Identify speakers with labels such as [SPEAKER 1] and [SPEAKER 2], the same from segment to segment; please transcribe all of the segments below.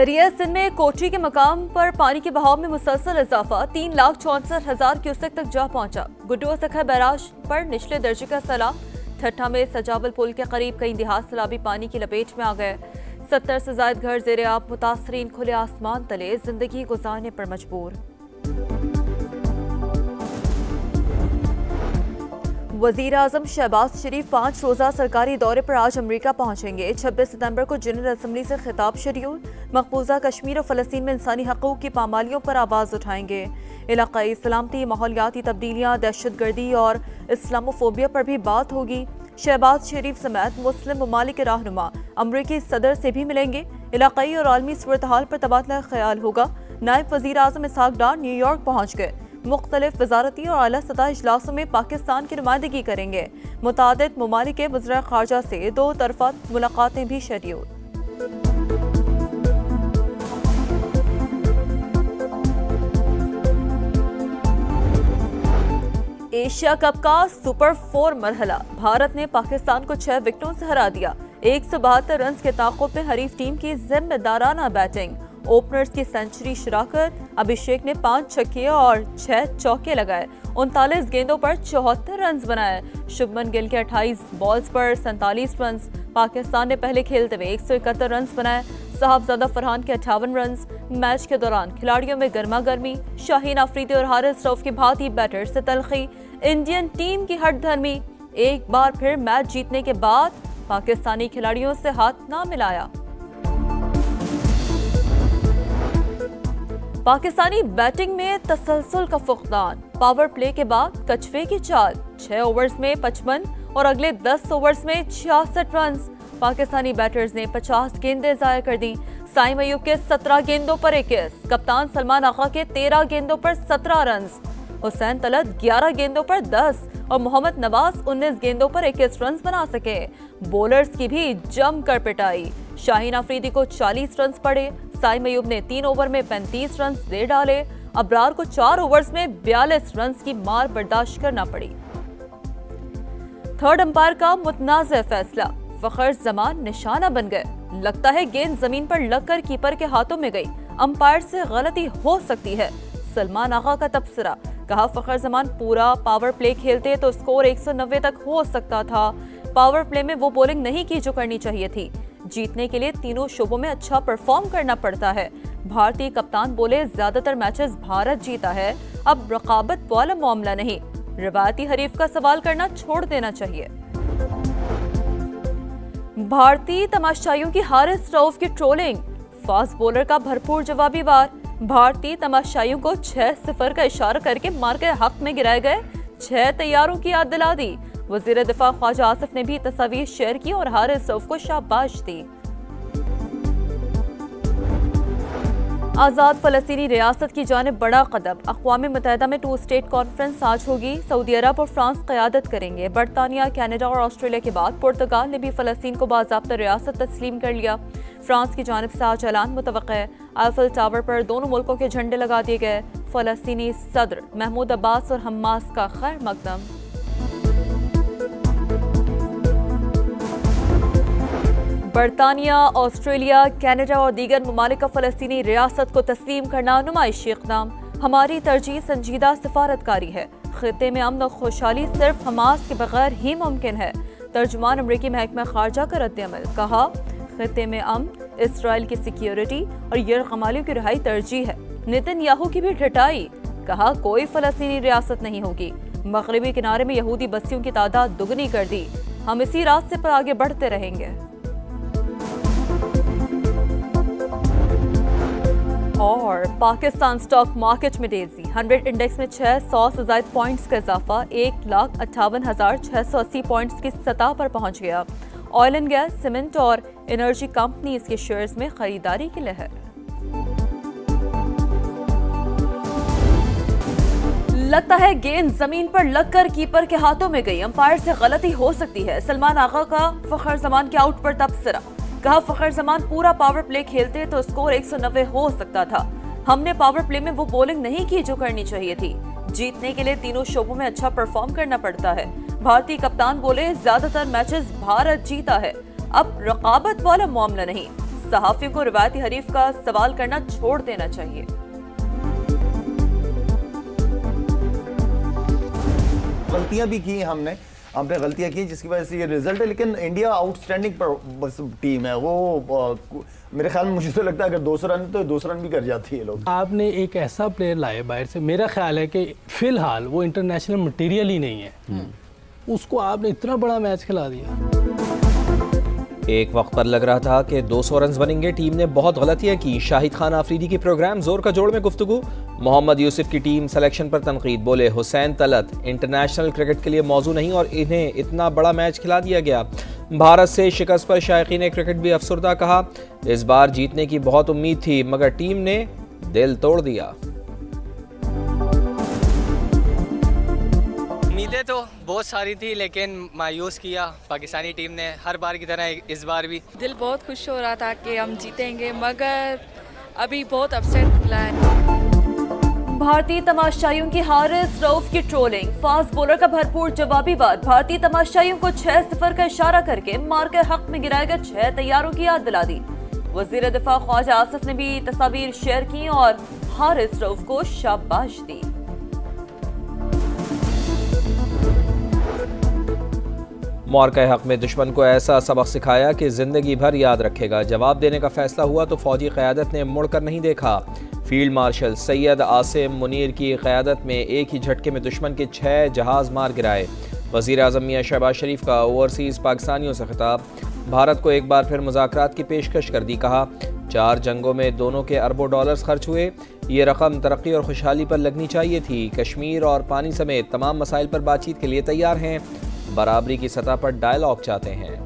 [SPEAKER 1] दरिया सिंध में कोटरी के मकाम पर पानी के बहाव में मुसलसल इजाफा 3,64,000 क्यूसेक तक जा पहुंचा। गुड्डुआ सखा बैराज पर निचले दर्जे का सैलाब। ठट्ठा में सजावल पुल के करीब कई देहात सैलाबी पानी की लपेट में आ गए। 70 से ज्यादा घर जेरे आब, मुतासरीन खुले आसमान तले जिंदगी गुजारने पर मजबूर। वजीर आजम शहबाज शरीफ 5 रोजा सरकारी दौरे पर आज अमरीका पहुंचेंगे। 26 सितंबर को जनरल असम्बली से खिताब शेड्यूल। मकबूजा कश्मीर और फलस्तीन में इंसानी हकूक की पामालियों पर आवाज उठाएंगे। इलाकाई सलामती, माहौलियाती तब्दीलियां, दहशतगर्दी और इस्लामोफोबिया पर भी बात होगी। शहबाज शरीफ समेत मुस्लिम ममालिक के रहनुमा अमरीकी सदर से भी मिलेंगे। इलाकाई और आलमी सूरत हाल पर तबादला ख्याल होगा। नायब वजीर आजम इसहाक डार न्यूयॉर्क पहुंच गए। मुख्तलिफ वजारती और आला सतह इजलासों में पाकिस्तान की नुमाइंदगी करेंगे। मुतादिद ममालिक के वज़ीर ख़ारजा से 2 तरफ़ा मुलाकातें भी शेड्यूल। एशिया कप का सुपर 4 मरहला। भारत ने पाकिस्तान को 6 विकेटों से हरा दिया। 172 रन के ताक़ुब में हरीफ टीम की जिम्मेदाराना बैटिंग। ओपनर्स की सेंचुरी शिराकत। अभिषेक ने 5 छक्के और 6 चौके लगाए। 39 गेंदों पर 74 रन बनाए। शुभमन गिल के 28 बॉल्स पर 47 रन। पाकिस्तान ने पहले खेलते हुए 171 रन बनाए। साहबजादा फरहान के 58 रन। मैच के दौरान खिलाड़ियों में गर्मा गर्मी। शाहीन अफरीदी और हारिस रऊफ की भांति बैटर से तलखी। इंडियन टीम की हठधर्मी। एक बार फिर मैच जीतने के बाद पाकिस्तानी खिलाड़ियों से हाथ ना मिलाया। पाकिस्तानी बैटिंग में तसलसल का फुकदान। पावर प्ले के बाद कछुए की चाल। 6 ओवर्स में 55 और अगले 10 ओवर्स में 66 रन। पाकिस्तानी बैटर्स ने 50 गेंदें जाया कर दी। साइम अयूब के 17 गेंदों पर 21। कप्तान सलमान आगा के 13 गेंदों पर 17 रन। हुसैन तलत 11 गेंदों पर 10 और मोहम्मद नवाज 19 गेंदों पर 21 रन बना सके। बॉलर्स की भी जमकर पिटाई। शाहीन अफरीदी को 40 रन पड़े। साइम अयूब ने 3 ओवर में 35 रन दे डाले। अबरार को 4 ओवर्स में 42 रन की मार बर्दाश्त करना पड़ी। थर्ड अंपायर का मुतनाज़ फैसला। फखर जमान निशाना बन गए। लगता है गेंद जमीन पर लगकर कीपर के हाथों में गई। अंपायर से गलती हो सकती है। सलमान आगा का तबसरा। कहा, फखर जमान पूरा पावर प्ले खेलते तो स्कोर 190 तक हो सकता था। पावर प्ले में वो बॉलिंग नहीं की जो करनी चाहिए थी। जीतने के लिए तीनों शोबों में अच्छा परफॉर्म करना पड़ता है। भारतीय कप्तान बोले, ज्यादातर मैचेस भारत जीता है, अब रकाबत वाला मामला नहीं। रिवायती हरीफ का सवाल करना छोड़ देना चाहिए। भारतीय तमाशाइयों की हारिस रऊफ की ट्रोलिंग। फास्ट बॉलर का भरपूर जवाबी वार। भारतीय तमाशाइयों को 6-0 का इशारा करके मार के हक में गिराए गए। 6 तैयारों की याद दिला दी। वज़ीर दिफा ख्वाजा आसिफ ने भी तस्वीर शेयर की और हारिस रऊफ को शाबाश दी। आज़ाद फ़लस्तीनी रियासत की जानिब बड़ा कदम। अक़वाम मुत्तहिदा में 2 स्टेट कॉन्फ्रेंस आज होगी। सऊदी अरब और फ्रांस क़यादत करेंगे। बरतानिया, कनाडा और ऑस्ट्रेलिया के बाद पुर्तगाल ने भी फ़लस्तीन को बाज़ाब्ता रियासत तस्लीम कर लिया। फ्रांस की जानिब से आज ऐलान मुतवक्किल है। आईफिल टावर पर दोनों मुल्कों के झंडे लगा दिए गए। फ़लस्तीनी सदर महमूद अब्बास और हमास का खैर मकदम। बरतानिया, ऑस्ट्रेलिया, कनाडा और दीगर ममालिक का फ़लस्तीनी रियासत को तस्लीम करना नुमाइशी इक़दाम। हमारी तरजीह संजीदा सिफारतकारी है। खित्ते में अमन और खुशहाली सिर्फ हमास के बगैर ही मुमकिन है। तर्जुमान अमरीकी महकमा ख़ारजा का रद्द-ए-अमल। कहा, खित्ते में अमन, इसराइल की सिक्योरिटी और यरगमालियों की रिहाई तरजीह है। नेतन्याहू की भी ठटाई। कहा, कोई फ़लस्तीनी रियासत नहीं होगी। मगरबी किनारे में यहूदी बस्तियों की तादाद दुगनी कर दी। हम इसी रास्ते पर आगे बढ़ते रहेंगे। और पाकिस्तान स्टॉक मार्केट में तेजी। 100 इंडेक्स में 600 से ज्यादा पॉइंट्स का इजाफा। 1,58,680 पॉइंट्स की सतह पर पहुंच गया। ऑयल एंड गैस, सीमेंट और एनर्जी कंपनीज के शेयर्स में खरीदारी की लहर। लगता है गेंद जमीन पर लगकर कीपर के हाथों में गई। अंपायर से गलती हो सकती है। सलमान आगा का फखर जमान के आउट पर तबसरा। कहा, फखर जमान पूरा पावर प्ले खेलते तो स्कोर 190 हो सकता था। हमने पावर प्ले में वो बॉलिंग नहीं की जो करनी चाहिए थी। जीतने के लिए तीनों शोबों में अच्छा परफॉर्म करना पड़ता है। भारतीय कप्तान बोले, ज्यादातर मैचेस भारत जीता है, अब रकाबत वाला मामला नहीं। सहाफियों को रिवायती हरीफ का सवाल करना छोड़ देना चाहिए।
[SPEAKER 2] गलतियां भी की हमने गलतियां की जिसकी वजह से ये रिजल्ट है, लेकिन इंडिया आउटस्टैंडिंग टीम है। वो मेरे ख्याल में मुझे तो लगता है अगर 200 रन तो 200 रन भी कर जाती है लोग।
[SPEAKER 3] आपने एक ऐसा प्लेयर लाया बाहर से, मेरा ख्याल है कि फिलहाल वो इंटरनेशनल मटेरियल ही नहीं है, उसको आपने इतना बड़ा मैच खिला दिया।
[SPEAKER 4] एक वक्त पर लग रहा था कि 200 रन बनेंगे, टीम ने बहुत गलतियां की। शाहिद खान आफरीदी की प्रोग्राम जोर का जोड़ में गुफ्तगू। मोहम्मद यूसुफ की टीम सिलेक्शन पर तनकीद, बोले हुसैन तलत इंटरनेशनल क्रिकेट के लिए मौजू नहीं और इन्हें इतना बड़ा मैच खिला दिया गया। भारत से शिकस्त पर शायकीन क्रिकेट भी अफसरदा, कहा इस बार जीतने की बहुत उम्मीद थी मगर टीम ने दिल तोड़ दिया।
[SPEAKER 5] उम्मीदें तो बहुत सारी थी लेकिन मायूस किया पाकिस्तानी टीम ने, हर बार की तरह इस बार भी।
[SPEAKER 6] दिल बहुत खुश हो रहा था कि हम जीतेंगे मगर अभी बहुत अपसेट मिला है।
[SPEAKER 1] भारतीय तमाशाइयों की हारिस रऊफ की ट्रोलिंग, फास्ट बॉलर का भरपूर जवाबी वार। भारतीय तमाशाइयों को 6-0 का इशारा करके मार के हक में गिराए गए 6 तैयारों की याद दिला दी। वजीर दिफा ख्वाजा आसिफ ने भी तस्वीर शेयर की और हारिस रऊफ को शाबाश दी।
[SPEAKER 4] मार्का हक में दुश्मन को ऐसा सबक सिखाया कि जिंदगी भर याद रखेगा। जवाब देने का फैसला हुआ तो फौजी क़यादत ने मुड़कर नहीं देखा। फील्ड मार्शल सैयद आसिम मुनीर की क़यादत में एक ही झटके में दुश्मन के 6 जहाज मार गिराए। वज़ीर आज़म मियां शहबाज शरीफ का ओवरसीज़ पाकिस्तानियों से खिताब, भारत को एक बार फिर मुज़ाकरात की पेशकश कर दी। कहा 4 जंगों में दोनों के अरबों डॉलर्स खर्च हुए, ये रकम तरक्की और खुशहाली पर लगनी चाहिए थी। कश्मीर और पानी समेत तमाम मसाइल पर बातचीत के लिए तैयार हैं, बराबरी की सतह पर डायलॉग चाहते हैं।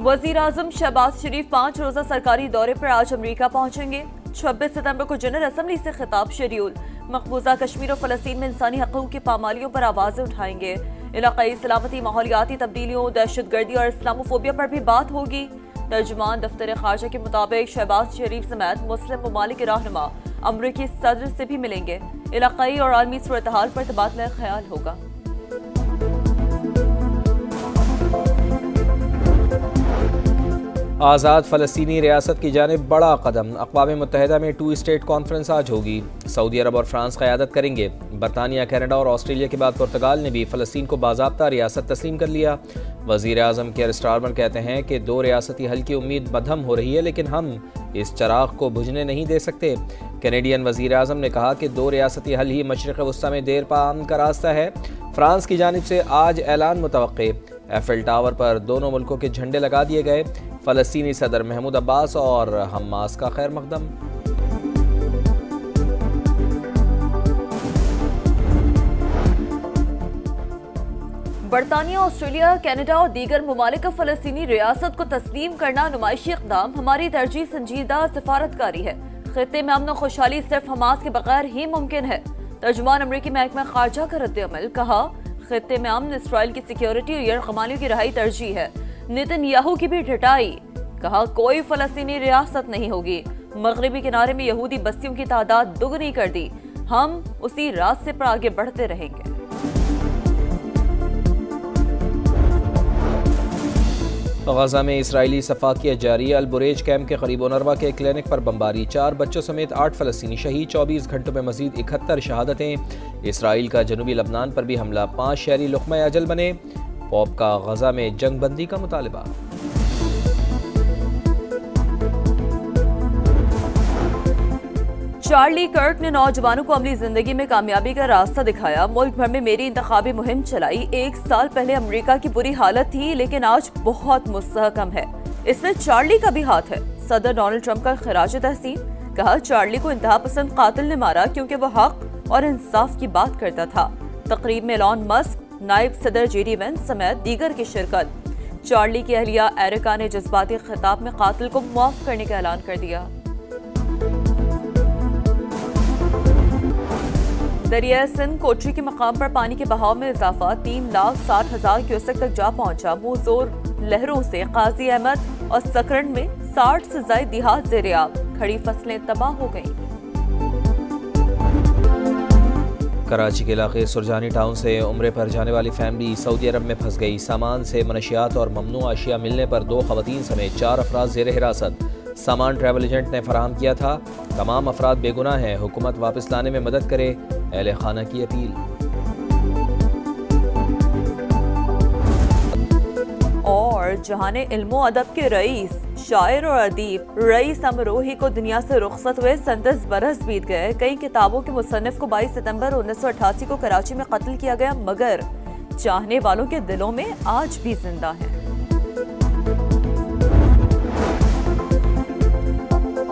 [SPEAKER 1] वजीर आजम शहबाज शरीफ 5 रोजा सरकारी दौरे पर आज अमेरिका पहुंचेंगे। 26 सितंबर को जनरल असम्बली से खिताब शेड्यूल। मकबूजा कश्मीर और फलस्तीन में इंसानी हकूक़ की पामालियों पर आवाजें उठाएंगे। इलाकाई सलामती, माहौलियाती तब्दीलियों, दहशतगर्दी और इस्लामोफोबिया पर भी बात होगी। तर्जुमान दफ्तर खारजा के मुताबिक शहबाज शरीफ समेत मुस्लिम ममालिक के रहनुमा अमरीकी सदर से भी मिलेंगे। इलाकाई और आलमी सूरत हाल पर तबादला ख्याल होगा।
[SPEAKER 4] आज़ाद फ़लस्तीनी रियासत की जानिब बड़ा कदम। अक़वाम मुत्तहिदा में 2 स्टेट कॉन्फ्रेंस आज होगी। सऊदी अरब और फ्रांस क़यादत करेंगे। बरतानिया, कनाडा और ऑस्ट्रेलिया के बाद पुर्तगाल ने भी फ़लस्तीन को बाज़ाब्ता रियासत तस्लीम कर लिया। वज़ीर आज़म केयर स्टारमर कहते हैं कि 2 रियासती हल की उम्मीद मध्यम हो रही है लेकिन हम इस चराग को बुझने नहीं दे सकते। कैनेडियन वज़ीर आज़म ने कहा कि 2 रियासती हल ही मशरिक़ वस्ता में देर पान का रास्ता है। फ्रांस की जानिब से आज ऐलान मुतवक्के। एफिल टावर पर दोनों मुल्कों के झंडे लगा दिए गए। फ़लस्तीनी सदर महमूद अब्बास और हमास का खैर मकदम।
[SPEAKER 1] बरतानिया, ऑस्ट्रेलिया, कनाडा और दीगर ममालिक का फ़लस्तीनी रियासत को तस्लीम करना नुमाइशी इक़दाम हमारी तरजीह संजीदा सिफारतकारी है। खित्ते में अमन और खुशहाली सिर्फ हमास के बगैर ही मुमकिन है। तर्जुमान अमरीकी महकमा खारजा का रद्द-ए-अमल, कहा खित्ते में अमन, इसराइल की सिक्योरिटी और यरगमालियों की रहाई तरजीह है। नेतन्याहू की भी ढटाई, कहा कोई फ़लस्तीनी रियासत नहीं होगी। मगरबी किनारे में यहूदी बस्तियों की तादाद दुगनी कर दी, हम उसी रास्ते पर आगे बढ़ते रहेंगे।
[SPEAKER 4] गजा में इसराइली सफाकियत जारी। अल बुरेज कैंप के करीब ओनरवा के क्लिनिक पर बमबारी, 4 बच्चों समेत 8 फ़लस्तीनी शहीद। 24 घंटों में मजीद 71 शहादतें। इसराइल का जनूबी लबनान पर भी हमला, 5 शहरी लुक़मा अजल बने। पॉप का गजा में जंग बंदी का मुतालबा।
[SPEAKER 1] चार्ली कर्क ने नौजवानों को अमली जिंदगी में कामयाबी का रास्ता दिखाया। मुल्क भर में मेरी इंतखाबी मुहिम चलाई। 1 साल पहले अमेरिका की बुरी हालत थी लेकिन आज बहुत मुस्तहकम है। इसमें चार्ली का भी हाथ है। सदर डोनाल्ड ट्रंप का खिराज तहसीन, कहा चार्ली को इंतहा पसंद कातिल ने मारा क्योंकि वह हक और इंसाफ की बात करता था। तकरीब में एलॉन मस्क, नायब सदर जेडी वेंस समेत दीगर की शिरकत। चार्ली की अहलिया एरिका ने जज्बाती खिताब में कातिल को माफ करने का ऐलान कर दिया। दरिया सिंध कोटरी के मकाम पर पानी के बहाव में इजाफा, 3,60,000 क्यूसेक तक जा पहुंचा। मुंहजोर लहरों से काजी अहमद और सकरन में 60 से ज्यादा देहात ज़ेर-ए-आब, खड़ी फसलें तबाह हो गईं।
[SPEAKER 4] कराची के इलाके सुरजानी टाउन से उम्रे पर जाने वाली फैमिली सऊदी अरब में फंस गई। सामान से मनशियात और ममनू अशिया मिलने पर 2 खवातीन समेत 4 अफराद ज़ेर हिरासत। सामान ट्रैवल एजेंट ने फराहम किया था। तमाम अफराद बेगुनाह हैं। हुकूमत वापस लाने में मदद करे, अहले खाना की अपील।
[SPEAKER 1] और जहाने इल्मो अदब के रईस, शायर और अदीब रईस अमरोही को दुनिया से रुखसत हुए 37 बरस बीत गए। कई किताबों के मुसन्निफ को 22 सितंबर 1988 को कराची में कत्ल किया गया, मगर चाहने वालों के दिलों में आज भी जिंदा है।